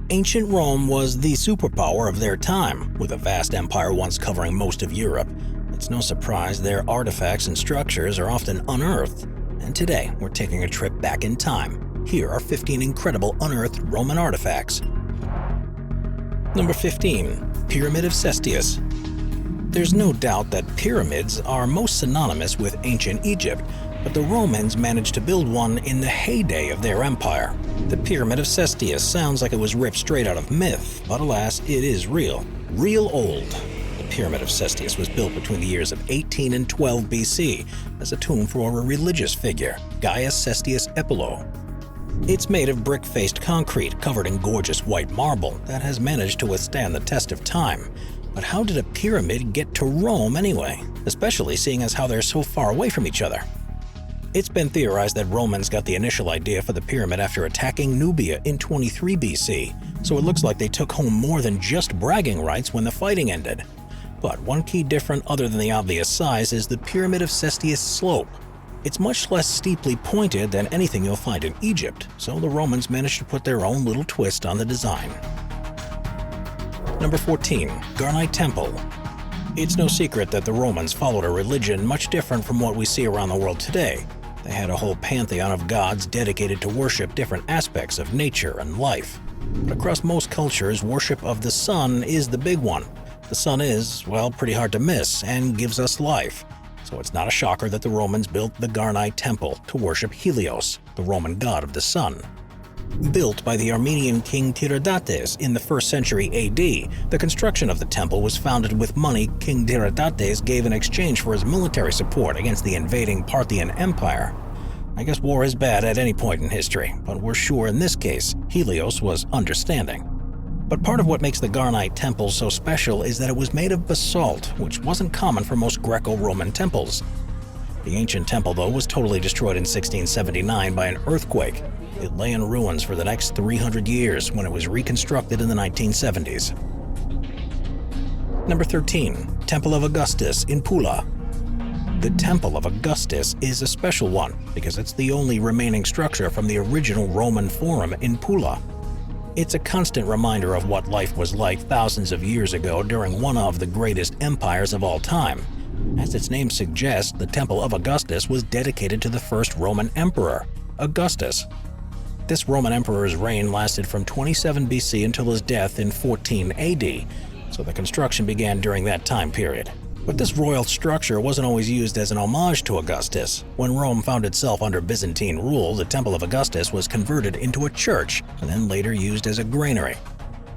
Ancient Rome was the superpower of their time, with a vast empire once covering most of Europe. It's no surprise their artifacts and structures are often unearthed. And today, we're taking a trip back in time. Here are 15 incredible unearthed Roman artifacts. Number 15. Pyramid of Cestius. There's no doubt that pyramids are most synonymous with ancient Egypt, but the Romans managed to build one in the heyday of their empire. The Pyramid of Cestius sounds like it was ripped straight out of myth, but alas, it is real. Real old. The Pyramid of Cestius was built between the years of 18 and 12 BC as a tomb for a religious figure, Gaius Cestius Epilo. It's made of brick-faced concrete covered in gorgeous white marble that has managed to withstand the test of time. But how did a pyramid get to Rome anyway, especially seeing as how they're so far away from each other? It's been theorized that Romans got the initial idea for the pyramid after attacking Nubia in 23 BC, so it looks like they took home more than just bragging rights when the fighting ended. But one key difference other than the obvious size is the Pyramid of Cestius slope. It's much less steeply pointed than anything you'll find in Egypt, so the Romans managed to put their own little twist on the design. Number 14. Garnite Temple. It's no secret that the Romans followed a religion much different from what we see around the world today. They had a whole pantheon of gods dedicated to worship different aspects of nature and life. But across most cultures, worship of the sun is the big one. The sun is, well, pretty hard to miss and gives us life. So it's not a shocker that the Romans built the Garnite Temple to worship Helios, the Roman god of the sun. Built by the Armenian king Tiridates in the 1st century AD, the construction of the temple was founded with money King Tiridates gave in exchange for his military support against the invading Parthian Empire. I guess war is bad at any point in history, but we're sure in this case, Helios was understanding. But part of what makes the Garnite Temple so special is that it was made of basalt, which wasn't common for most Greco-Roman temples. The ancient temple, though, was totally destroyed in 1679 by an earthquake. It lay in ruins for the next 300 years when it was reconstructed in the 1970s. Number 13. Temple of Augustus in Pula. The Temple of Augustus is a special one because it's the only remaining structure from the original Roman Forum in Pula. It's a constant reminder of what life was like thousands of years ago during one of the greatest empires of all time. As its name suggests, the Temple of Augustus was dedicated to the first Roman emperor, Augustus. This Roman emperor's reign lasted from 27 BC until his death in 14 AD, so the construction began during that time period. But this royal structure wasn't always used as an homage to Augustus. When Rome found itself under Byzantine rule, the Temple of Augustus was converted into a church and then later used as a granary.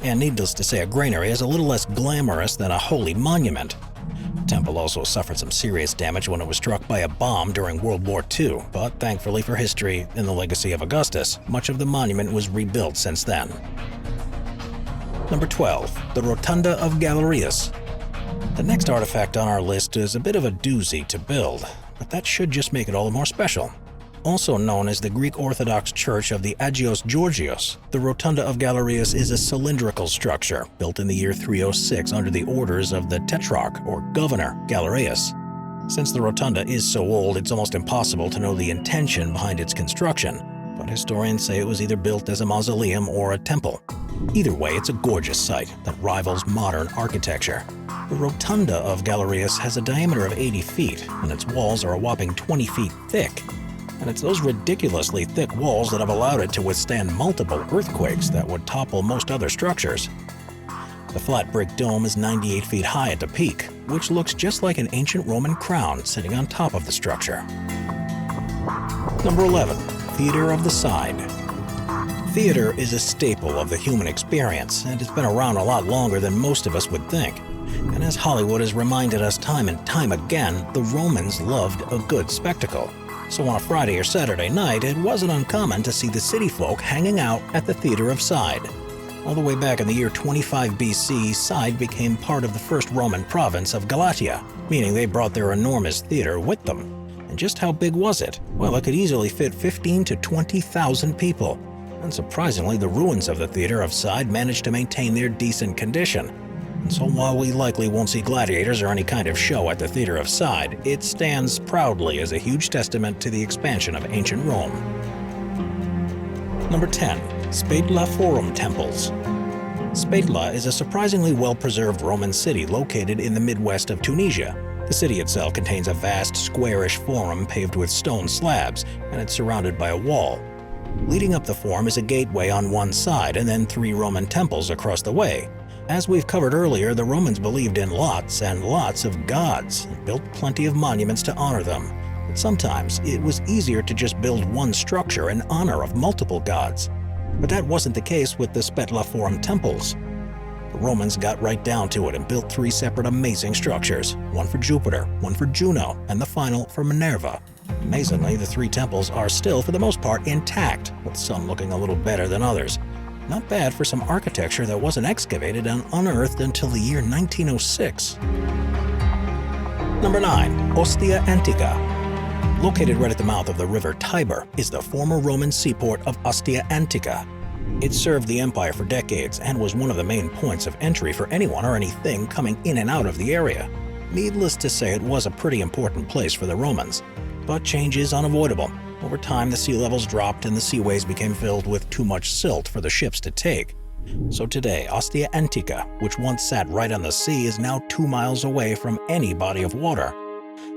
And needless to say, a granary is a little less glamorous than a holy monument. The temple also suffered some serious damage when it was struck by a bomb during World War II, but thankfully for history and the legacy of Augustus, much of the monument was rebuilt since then. Number 12. The Rotunda of Galerius. The next artifact on our list is a bit of a doozy to build, but that should just make it all the more special. Also known as the Greek Orthodox Church of the Agios Georgios, the Rotunda of Galerius is a cylindrical structure built in the year 306 under the orders of the Tetrarch or Governor Galerius. Since the rotunda is so old, it's almost impossible to know the intention behind its construction, but historians say it was either built as a mausoleum or a temple. Either way, it's a gorgeous sight that rivals modern architecture. The Rotunda of Galerius has a diameter of 80 feet, and its walls are a whopping 20 feet thick. And it's those ridiculously thick walls that have allowed it to withstand multiple earthquakes that would topple most other structures. The flat brick dome is 98 feet high at the peak, which looks just like an ancient Roman crown sitting on top of the structure. Number 11. Theater of the Side. Theater is a staple of the human experience, and it's been around a lot longer than most of us would think. And as Hollywood has reminded us time and time again, the Romans loved a good spectacle. So on a Friday or Saturday night, it wasn't uncommon to see the city folk hanging out at the Theater of Side. All the way back in the year 25 BC, Side became part of the first Roman province of Galatia, meaning they brought their enormous theater with them. And just how big was it? Well, it could easily fit 15 to 20,000 people. And surprisingly, the ruins of the Theater of Side managed to maintain their decent condition. And so while we likely won't see gladiators or any kind of show at the Theater of Side, it stands proudly as a huge testament to the expansion of ancient Rome. Number 10. Sbeitla Forum Temples. Sbeitla is a surprisingly well-preserved Roman city located in the Midwest of Tunisia. The city itself contains a vast, squarish forum paved with stone slabs, and it's surrounded by a wall. Leading up the forum is a gateway on one side and then 3 Roman temples across the way. As we've covered earlier, the Romans believed in lots and lots of gods and built plenty of monuments to honor them. But sometimes it was easier to just build one structure in honor of multiple gods. But that wasn't the case with the Sbeitla Forum temples. The Romans got right down to it and built 3 separate amazing structures, one for Jupiter, one for Juno, and the final for Minerva. Amazingly, the 3 temples are still, for the most part, intact, with some looking a little better than others. Not bad for some architecture that wasn't excavated and unearthed until the year 1906. Number 9. Ostia Antica. Located right at the mouth of the river Tiber is the former Roman seaport of Ostia Antica. It served the empire for decades and was one of the main points of entry for anyone or anything coming in and out of the area. Needless to say, it was a pretty important place for the Romans. But change is unavoidable. Over time, the sea levels dropped and the seaways became filled with too much silt for the ships to take. So today, Ostia Antica, which once sat right on the sea, is now 2 miles away from any body of water.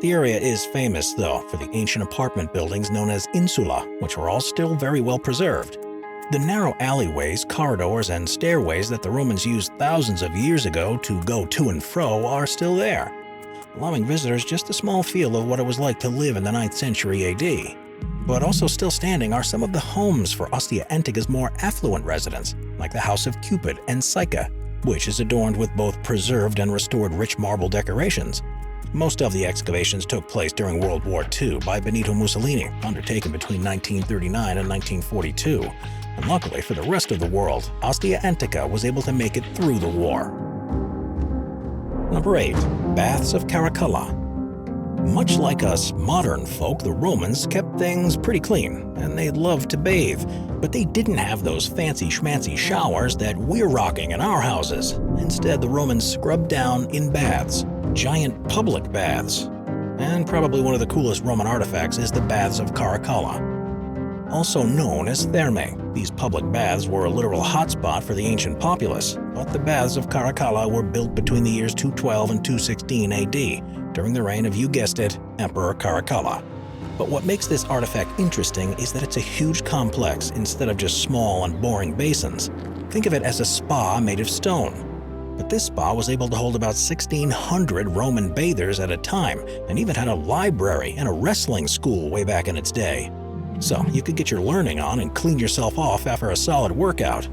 The area is famous, though, for the ancient apartment buildings known as insula, which are all still very well preserved. The narrow alleyways, corridors, and stairways that the Romans used thousands of years ago to go to and fro are still there, allowing visitors just a small feel of what it was like to live in the 9th century AD. But also still standing are some of the homes for Ostia Antica's more affluent residents, like the House of Cupid and Psyche, which is adorned with both preserved and restored rich marble decorations. Most of the excavations took place during World War II by Benito Mussolini, undertaken between 1939 and 1942. And luckily for the rest of the world, Ostia Antica was able to make it through the war. Number 8. Baths of Caracalla. Much like us modern folk, the Romans kept things pretty clean, and they loved to bathe. But they didn't have those fancy schmancy showers that we're rocking in our houses. Instead, the Romans scrubbed down in baths, giant public baths. And probably one of the coolest Roman artifacts is the Baths of Caracalla, also known as thermae. These public baths were a literal hotspot for the ancient populace, but the Baths of Caracalla were built between the years 212 and 216 AD, during the reign of, you guessed it, Emperor Caracalla. But what makes this artifact interesting is that it's a huge complex instead of just small and boring basins. Think of it as a spa made of stone. But this spa was able to hold about 1,600 Roman bathers at a time, and even had a library and a wrestling school way back in its day. So you could get your learning on and clean yourself off after a solid workout.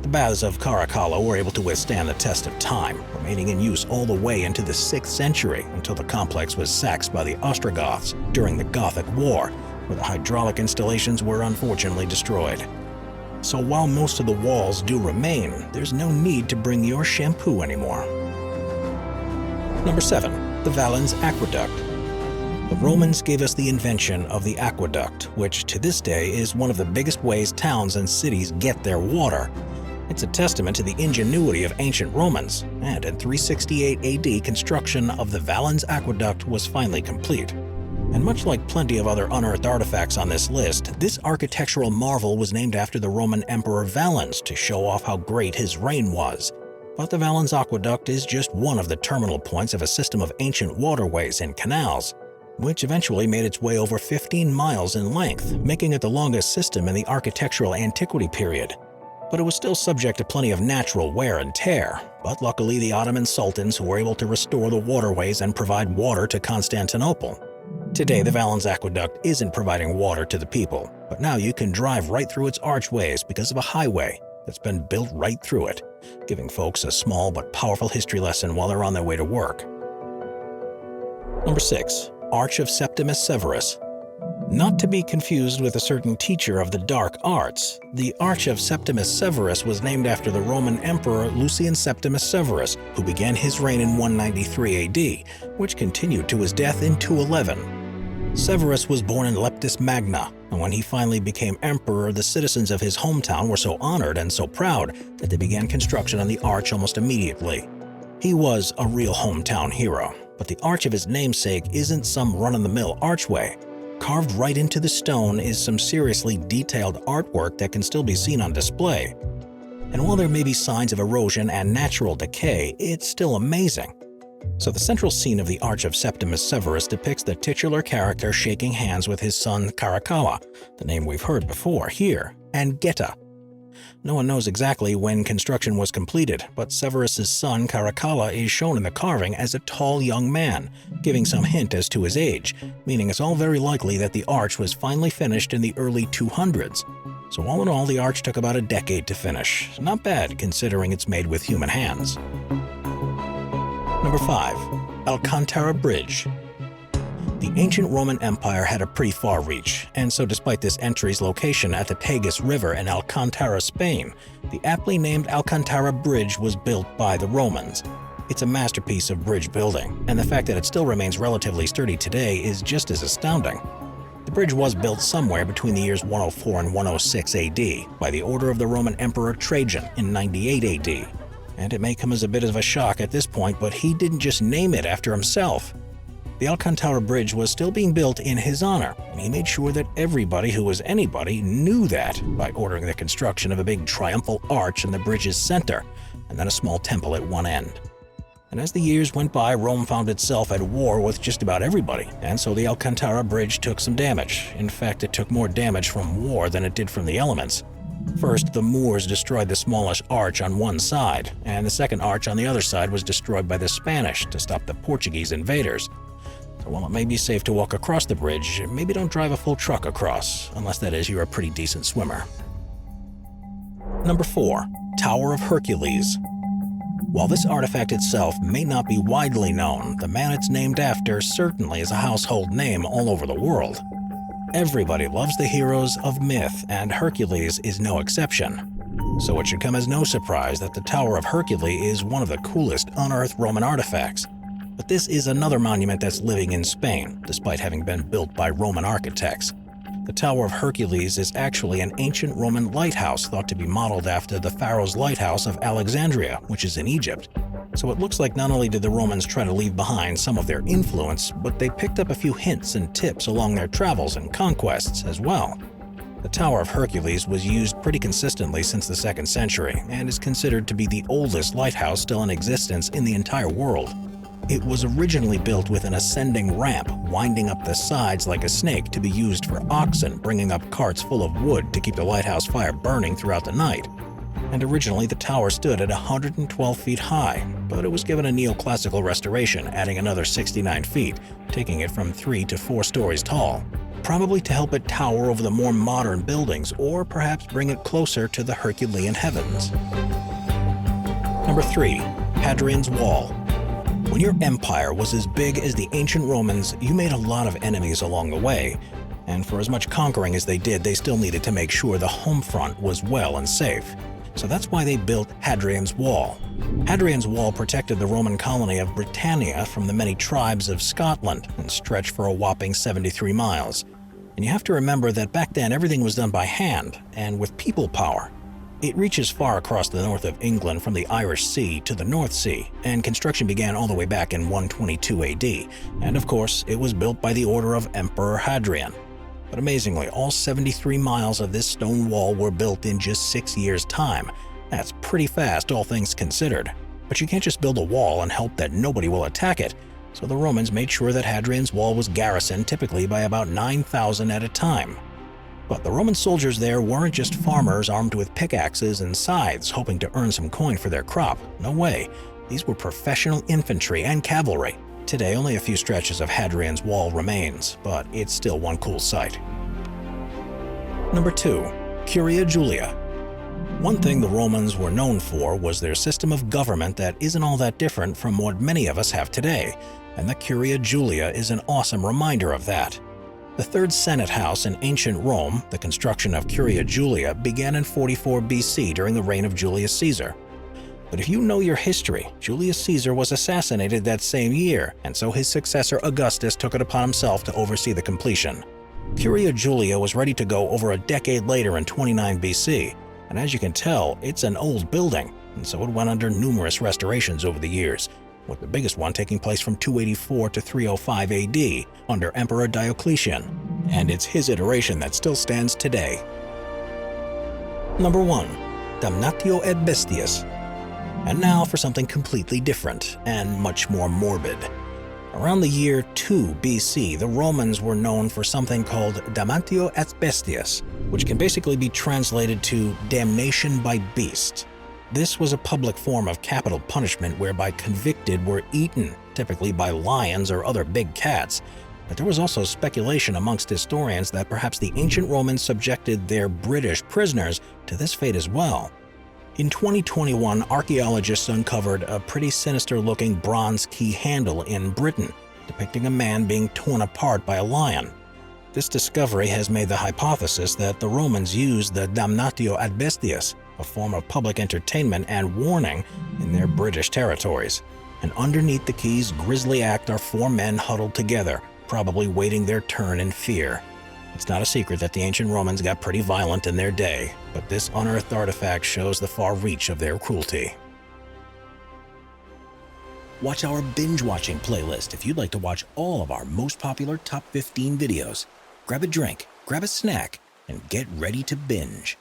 The Baths of Caracalla were able to withstand the test of time, remaining in use all the way into the 6th century until the complex was sacked by the Ostrogoths during the Gothic War, where the hydraulic installations were unfortunately destroyed. So while most of the walls do remain, there's no need to bring your shampoo anymore. Number 7. The Valens Aqueduct. The Romans gave us the invention of the aqueduct, which to this day is one of the biggest ways towns and cities get their water. It's a testament to the ingenuity of ancient Romans, and in 368 AD, construction of the Valens Aqueduct was finally complete. And much like plenty of other unearthed artifacts on this list, this architectural marvel was named after the Roman Emperor Valens to show off how great his reign was. But the Valens Aqueduct is just one of the terminal points of a system of ancient waterways and canals, which eventually made its way over 15 miles in length, making it the longest system in the architectural antiquity period. But it was still subject to plenty of natural wear and tear. But luckily, the Ottoman sultans were able to restore the waterways and provide water to Constantinople. Today, the Valens Aqueduct isn't providing water to the people, but now you can drive right through its archways because of a highway that's been built right through it, giving folks a small but powerful history lesson while they're on their way to work. Number 6. Arch of Septimus Severus. Not to be confused with a certain teacher of the dark arts, the Arch of Septimus Severus was named after the Roman Emperor Lucian Septimus Severus, who began his reign in 193 AD, which continued to his death in 211. Severus was born in Leptis Magna, and when he finally became emperor, the citizens of his hometown were so honored and so proud that they began construction on the arch almost immediately. He was a real hometown hero, but the arch of his namesake isn't some run-of-the-mill archway. carved right into the stone is some seriously detailed artwork that can still be seen on display. And while there may be signs of erosion and natural decay, it's still amazing. So the central scene of the Arch of Septimus Severus depicts the titular character shaking hands with his son Caracalla, the name we've heard before here, and Geta. No one knows exactly when construction was completed, but Severus's son Caracalla is shown in the carving as a tall young man, giving some hint as to his age, meaning it's all very likely that the arch was finally finished in the early 200s. So all in all, the arch took about a decade to finish. Not bad, considering it's made with human hands. Number 5. Alcantara Bridge. The ancient Roman Empire had a pretty far reach, and so despite this entry's location at the Tagus River in Alcantara, Spain, the aptly named Alcantara Bridge was built by the Romans. It's a masterpiece of bridge building, and the fact that it still remains relatively sturdy today is just as astounding. The bridge was built somewhere between the years 104 and 106 AD by the order of the Roman Emperor Trajan in 98 AD. And it may come as a bit of a shock at this point, but he didn't just name it after himself. The Alcantara Bridge was still being built in his honor, and he made sure that everybody who was anybody knew that by ordering the construction of a big triumphal arch in the bridge's center, and then a small temple at one end. And as the years went by, Rome found itself at war with just about everybody, and so the Alcantara Bridge took some damage. In fact, it took more damage from war than it did from the elements. First, the Moors destroyed the smallest arch on one side, and the second arch on the other side was destroyed by the Spanish to stop the Portuguese invaders. So while it may be safe to walk across the bridge, maybe don't drive a full truck across, unless that is you're a pretty decent swimmer. Number 4. Tower of Hercules. While this artifact itself may not be widely known, the man it's named after certainly is a household name all over the world. Everybody loves the heroes of myth, and Hercules is no exception. So it should come as no surprise that the Tower of Hercules is one of the coolest unearthed Roman artifacts. But this is another monument that's living in Spain, despite having been built by Roman architects. The Tower of Hercules is actually an ancient Roman lighthouse thought to be modeled after the Pharaoh's Lighthouse of Alexandria, which is in Egypt. So it looks like not only did the Romans try to leave behind some of their influence, but they picked up a few hints and tips along their travels and conquests as well. The Tower of Hercules was used pretty consistently since the 2nd century and is considered to be the oldest lighthouse still in existence in the entire world. It was originally built with an ascending ramp winding up the sides like a snake to be used for oxen bringing up carts full of wood to keep the lighthouse fire burning throughout the night. And originally the tower stood at 112 feet high, but it was given a neoclassical restoration, adding another 69 feet, taking it from 3 to 4 stories tall, probably to help it tower over the more modern buildings or perhaps bring it closer to the Herculean heavens. Number 3. Hadrian's Wall. When your empire was as big as the ancient Romans, you made a lot of enemies along the way, and for as much conquering as they did, they still needed to make sure the home front was well and safe. So that's why they built Hadrian's Wall. Hadrian's Wall protected the Roman colony of Britannia from the many tribes of Scotland and stretched for a whopping 73 miles. And you have to remember that back then everything was done by hand and with people power. It reaches far across the north of England from the Irish Sea to the North Sea, and construction began all the way back in 122 AD, and of course, it was built by the order of Emperor Hadrian. But amazingly, all 73 miles of this stone wall were built in just 6 years' time. That's pretty fast, all things considered. But you can't just build a wall and hope that nobody will attack it, so the Romans made sure that Hadrian's Wall was garrisoned typically by about 9,000 at a time. But the Roman soldiers there weren't just farmers armed with pickaxes and scythes hoping to earn some coin for their crop. No way. These were professional infantry and cavalry. Today, only a few stretches of Hadrian's Wall remains, but it's still one cool sight. Number 2. Curia Julia. One thing the Romans were known for was their system of government that isn't all that different from what many of us have today, and the Curia Julia is an awesome reminder of that. The third Senate house in ancient Rome, the construction of Curia Julia, began in 44 BC during the reign of Julius Caesar. But if you know your history, Julius Caesar was assassinated that same year, and so his successor Augustus took it upon himself to oversee the completion. Curia Julia was ready to go over a decade later in 29 BC, and as you can tell, it's an old building, and so it went under numerous restorations over the years, with the biggest one taking place from 284 to 305 AD under Emperor Diocletian. and it's his iteration that still stands today. Number 1. Damnatio et Bestias. And now for something completely different and much more morbid. Around the year 2 BC, the Romans were known for something called damnatio et bestias, which can basically be translated to damnation by beast. This was a public form of capital punishment whereby convicted were eaten, typically by lions or other big cats. But there was also speculation amongst historians that perhaps the ancient Romans subjected their British prisoners to this fate as well. In 2021, archaeologists uncovered a pretty sinister-looking bronze key handle in Britain, depicting a man being torn apart by a lion. This discovery has made the hypothesis that the Romans used the damnatio ad bestias, a form of public entertainment and warning, in their British territories. And underneath the key's grisly act are 4 men huddled together, probably waiting their turn in fear. It's not a secret that the ancient Romans got pretty violent in their day, but this unearthed artifact shows the far reach of their cruelty. Watch our binge-watching playlist if you'd like to watch all of our most popular top 15 videos. Grab a drink, grab a snack, and get ready to binge.